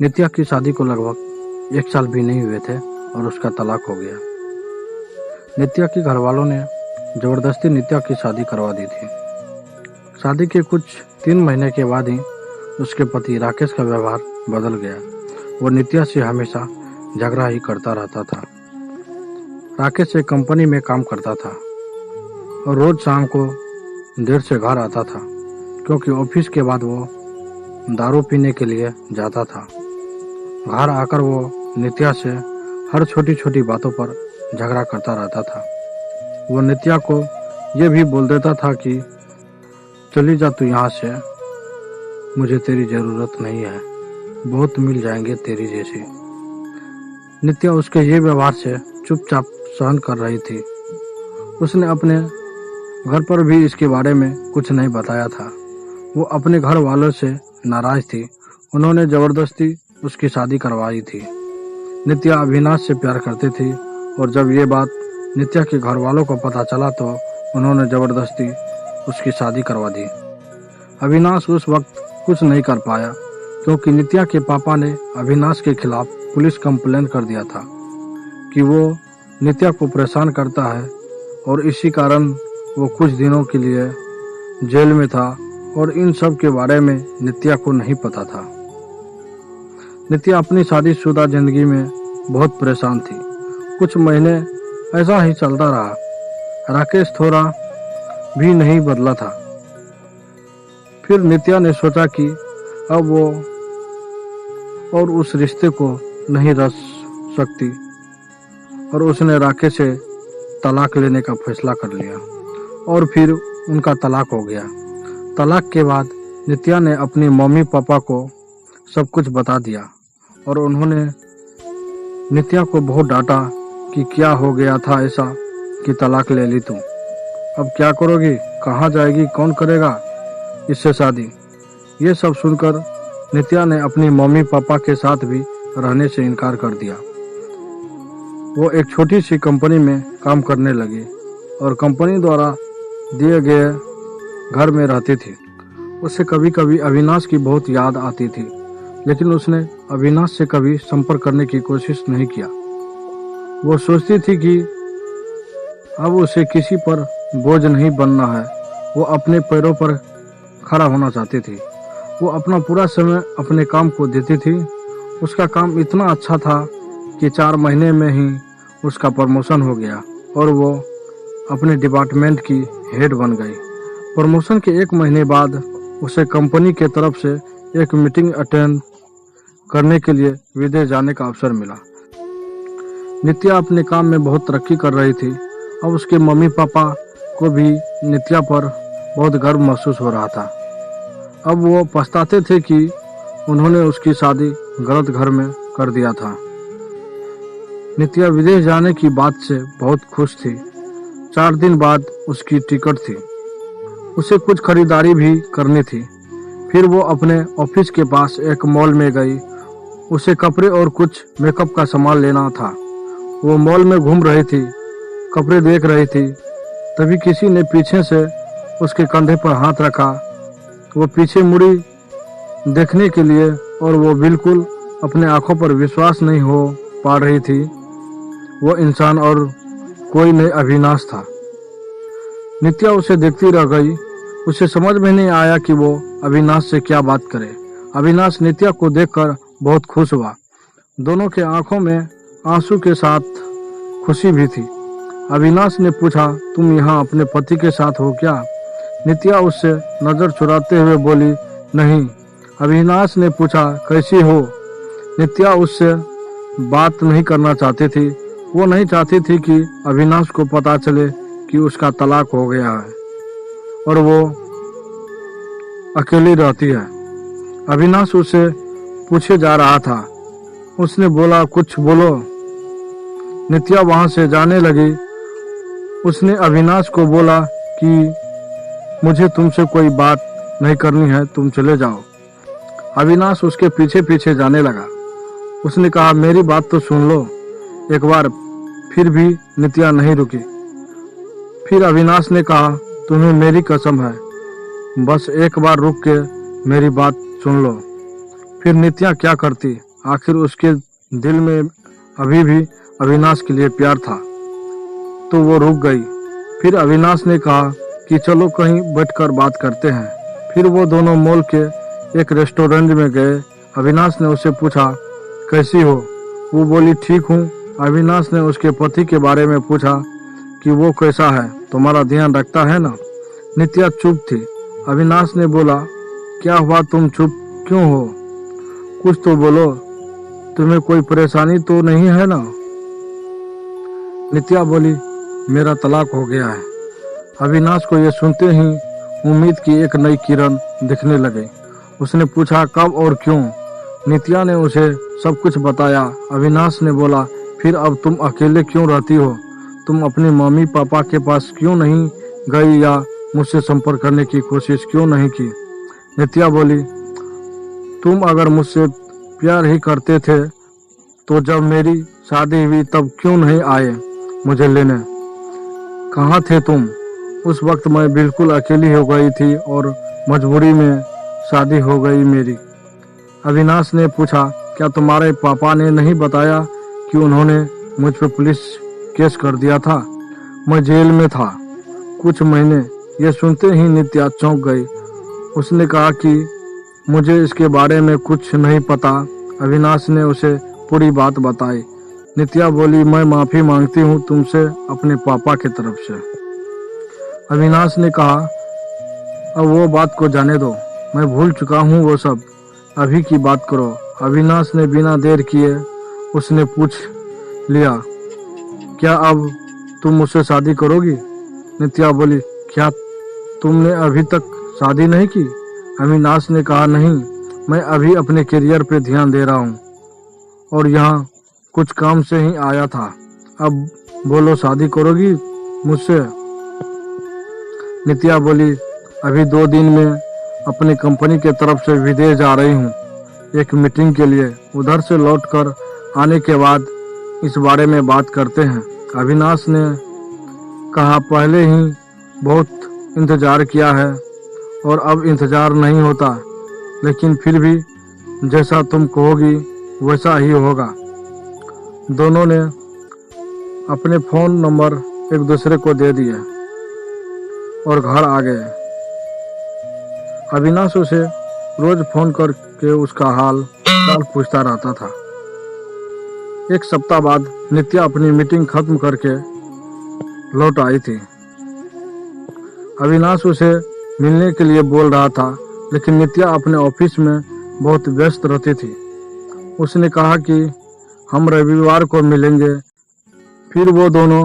नित्या की शादी को लगभग 1 साल भी नहीं हुए थे और उसका तलाक हो गया। नित्या के घरवालों ने जबरदस्ती नित्या की शादी करवा दी थी। शादी के कुछ 3 महीने के बाद ही उसके पति राकेश का व्यवहार बदल गया। वो नित्या से हमेशा झगड़ा ही करता रहता था। राकेश एक कंपनी में काम करता था और रोज शाम को देर से घर आता था, क्योंकि ऑफिस के बाद वो दारू पीने के लिए जाता था। घर आकर वो नित्या से हर छोटी छोटी बातों पर झगड़ा करता रहता था। वो नित्या को ये भी बोल देता था कि चली जा तू यहाँ से, मुझे तेरी ज़रूरत नहीं है, बहुत मिल जाएंगे तेरी जैसी। नित्या उसके ये व्यवहार से चुपचाप सहन कर रही थी। उसने अपने घर पर भी इसके बारे में कुछ नहीं बताया था। वो अपने घर वालों से नाराज थी। उन्होंने जबरदस्ती उसकी शादी करवाई थी। नित्या अविनाश से प्यार करती थी और जब ये बात नित्या के घर वालों को पता चला तो उन्होंने जबरदस्ती उसकी शादी करवा दी। अविनाश उस वक्त कुछ नहीं कर पाया, क्योंकि नित्या के पापा ने अविनाश के खिलाफ पुलिस कंप्लेन कर दिया था कि वो नित्या को परेशान करता है, और इसी कारण वो कुछ दिनों के लिए जेल में था और इन सब के बारे में नित्या को नहीं पता था। नित्या अपनी शादीशुदा जिंदगी में बहुत परेशान थी। कुछ महीने ऐसा ही चलता रहा। राकेश थोड़ा भी नहीं बदला था। फिर नित्या ने सोचा कि अब वो और उस रिश्ते को नहीं रच सकती और उसने राकेश से तलाक लेने का फैसला कर लिया और फिर उनका तलाक हो गया। तलाक के बाद नित्या ने अपनी मम्मी पापा को सब कुछ बता दिया और उन्होंने नित्या को बहुत डांटा कि क्या हो गया था ऐसा कि तलाक ले ली तू, अब क्या करोगी, कहाँ जाएगी, कौन करेगा इससे शादी। ये सब सुनकर नित्या ने अपनी मम्मी पापा के साथ भी रहने से इनकार कर दिया। वो एक छोटी सी कंपनी में काम करने लगी और कंपनी द्वारा दिए गए घर में रहती थी। उसे कभी कभी अविनाश की बहुत याद आती थी, लेकिन उसने अविनाश से कभी संपर्क करने की कोशिश नहीं किया। वो सोचती थी कि अब उसे किसी पर बोझ नहीं बनना है। वो अपने पैरों पर खड़ा होना चाहती थी। वो अपना पूरा समय अपने काम को देती थी। उसका काम इतना अच्छा था कि 4 महीने में ही उसका प्रमोशन हो गया और वो अपने डिपार्टमेंट की हेड बन गई। प्रमोशन के 1 महीने बाद उसे कंपनी के तरफ से एक मीटिंग अटेंड करने के लिए विदेश जाने का अवसर मिला। नित्या अपने काम में बहुत तरक्की कर रही थी। अब उसके मम्मी पापा को भी नित्या पर बहुत गर्व महसूस हो रहा था। अब वो पछताते थे कि उन्होंने उसकी शादी गलत घर में कर दिया था। नित्या विदेश जाने की बात से बहुत खुश थी। 4 दिन बाद उसकी टिकट थी। उसे कुछ खरीदारी भी करनी थी। फिर वो अपने ऑफिस के पास एक मॉल में गई। उसे कपड़े और कुछ मेकअप का सामान लेना था। वो मॉल में घूम रही थी, कपड़े देख रही थी। तभी किसी ने पीछे से उसके कंधे पर हाथ रखा। वो पीछे मुड़ी देखने के लिए और वो बिल्कुल अपने आंखों पर विश्वास नहीं हो पा रही थी। वो इंसान और कोई नहीं अविनाश था। नित्या उसे देखती रह गई। उसे समझ में नहीं आया कि वो अविनाश से क्या बात करे। अविनाश नित्या को देखकर बहुत खुश हुआ। दोनों के आंखों में आंसू के साथ खुशी भी थी। अविनाश ने पूछा, तुम यहाँ अपने पति के साथ हो क्या? नित्या उससे नजर चुराते हुए बोली, नहीं। अविनाश ने पूछा, कैसी हो? नित्या उससे बात नहीं करना चाहती थी। वो नहीं चाहती थी कि अविनाश को पता चले कि उसका तलाक हो गया है और वो अकेली रहती है। अविनाश उसे पूछे जा रहा था। उसने बोला, कुछ बोलो। नित्या वहां से जाने लगी। उसने अविनाश को बोला कि मुझे तुमसे कोई बात नहीं करनी है, तुम चले जाओ। अविनाश उसके पीछे पीछे जाने लगा। उसने कहा, मेरी बात तो सुन लो एक बार। फिर भी नित्या नहीं रुकी। फिर अविनाश ने कहा, तुम्हें मेरी कसम है, बस एक बार रुक के मेरी बात सुन लो। फिर नित्या क्या करती, आखिर उसके दिल में अभी भी अविनाश के लिए प्यार था। तो वो रुक गई। फिर अविनाश ने कहा कि चलो कहीं बैठकर बात करते हैं। फिर वो दोनों मॉल के एक रेस्टोरेंट में गए। अविनाश ने उससे पूछा, कैसी हो? वो बोली, ठीक हूँ। अविनाश ने उसके पति के बारे में पूछा कि वो कैसा है, तुम्हारा ध्यान रखता है ना? नित्या चुप थी। अविनाश ने बोला, क्या हुआ, तुम चुप क्यों हो? कुछ तो बोलो, तुम्हें कोई परेशानी तो नहीं है ना? नित्या बोली, मेरा तलाक हो गया है। अविनाश को यह सुनते ही उम्मीद की एक नई किरण दिखने लगी। उसने पूछा, कब और क्यों? नित्या ने उसे सब कुछ बताया। अविनाश ने बोला, फिर अब तुम अकेले क्यों रहती हो? तुम अपने मम्मी पापा के पास क्यों नहीं गई या मुझसे संपर्क करने की कोशिश क्यों नहीं की? नित्या बोली, तुम अगर मुझसे प्यार ही करते थे तो जब मेरी शादी हुई तब क्यों नहीं आए मुझे लेने? कहाँ थे तुम? उस वक्त मैं बिल्कुल अकेली हो गई थी और मजबूरी में शादी हो गई मेरी। अविनाश ने पूछा, क्या तुम्हारे पापा ने नहीं बताया कि उन्होंने मुझ पर पुलिस केस कर दिया था? मैं जेल में था कुछ महीने। यह सुनते ही नित्या चौंक गई। उसने कहा कि मुझे इसके बारे में कुछ नहीं पता। अविनाश ने उसे पूरी बात बताई। नित्या बोली, मैं माफी मांगती हूँ तुमसे अपने पापा की तरफ से। अविनाश ने कहा, अब वो बात को जाने दो, मैं भूल चुका हूँ वो सब, अभी की बात करो। अविनाश ने बिना देर किए उसने पूछ लिया, क्या अब तुम मुझसे शादी करोगी? नित्या बोली, क्या तुमने अभी तक शादी नहीं की? अविनाश ने कहा, नहीं, मैं अभी अपने करियर पे ध्यान दे रहा हूँ और यहाँ कुछ काम से ही आया था। अब बोलो, शादी करोगी मुझसे? नित्या बोली, अभी 2 दिन में अपनी कंपनी के तरफ से विदेश जा रही हूँ एक मीटिंग के लिए। उधर से लौटकर आने के बाद इस बारे में बात करते हैं। अविनाश ने कहा, पहले ही बहुत इंतजार किया है और अब इंतजार नहीं होता, लेकिन फिर भी जैसा तुम कहोगी वैसा ही होगा। दोनों ने अपने फोन नंबर एक दूसरे को दे दिए और घर आ गए। अविनाश उसे रोज फोन करके उसका हाल चाल पूछता रहता था। 1 सप्ताह बाद नित्या अपनी मीटिंग खत्म करके लौट आई थी। अविनाश उसे मिलने के लिए बोल रहा था, लेकिन नित्या अपने ऑफिस में बहुत व्यस्त रहती थी। उसने कहा कि हम रविवार को मिलेंगे। फिर वो दोनों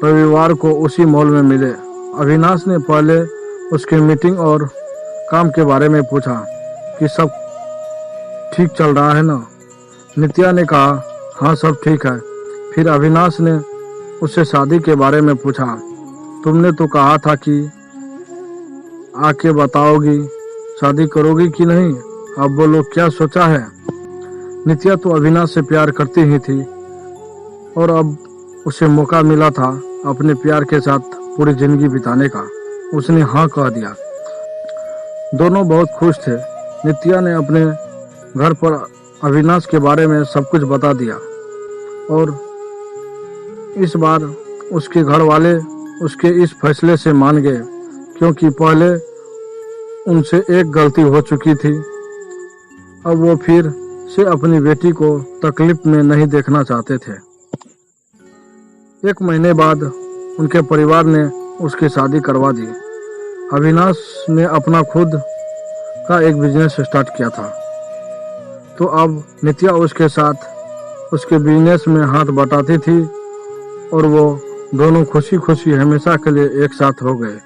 रविवार को उसी मॉल में मिले। अविनाश ने पहले उसकी मीटिंग और काम के बारे में पूछा कि सब ठीक चल रहा है ना? नित्या ने कहा, हाँ, सब ठीक है। फिर अविनाश ने उससे शादी के बारे में पूछा। तुमने तो कहा था कि आके बताओगी, शादी करोगी कि नहीं? अब बोलो, क्या सोचा है? नित्या तो अविनाश से प्यार करती ही थी और अब उसे मौका मिला था अपने प्यार के साथ पूरी जिंदगी बिताने का। उसने हाँ कह दिया। दोनों बहुत खुश थे। नित्या ने अपने घर पर अविनाश के बारे में सब कुछ बता दिया और इस बार उसके घर वाले उसके इस फैसले से मान गए, क्योंकि पहले उनसे एक गलती हो चुकी थी। अब वो फिर से अपनी बेटी को तकलीफ में नहीं देखना चाहते थे। 1 महीने बाद उनके परिवार ने उसकी शादी करवा दी। अविनाश ने अपना खुद का एक बिजनेस स्टार्ट किया था, तो अब नित्या उसके साथ उसके बिजनेस में हाथ बटाती थी और वो दोनों खुशी खुशी हमेशा के लिए एक साथ हो गए।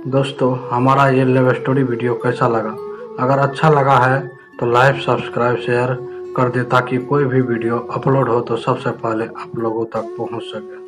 दोस्तों, हमारा ये लव स्टोरी वीडियो कैसा लगा? अगर अच्छा लगा है तो लाइक, सब्सक्राइब, शेयर कर दे ताकि कोई भी वीडियो अपलोड हो तो सबसे पहले आप लोगों तक पहुंच सके।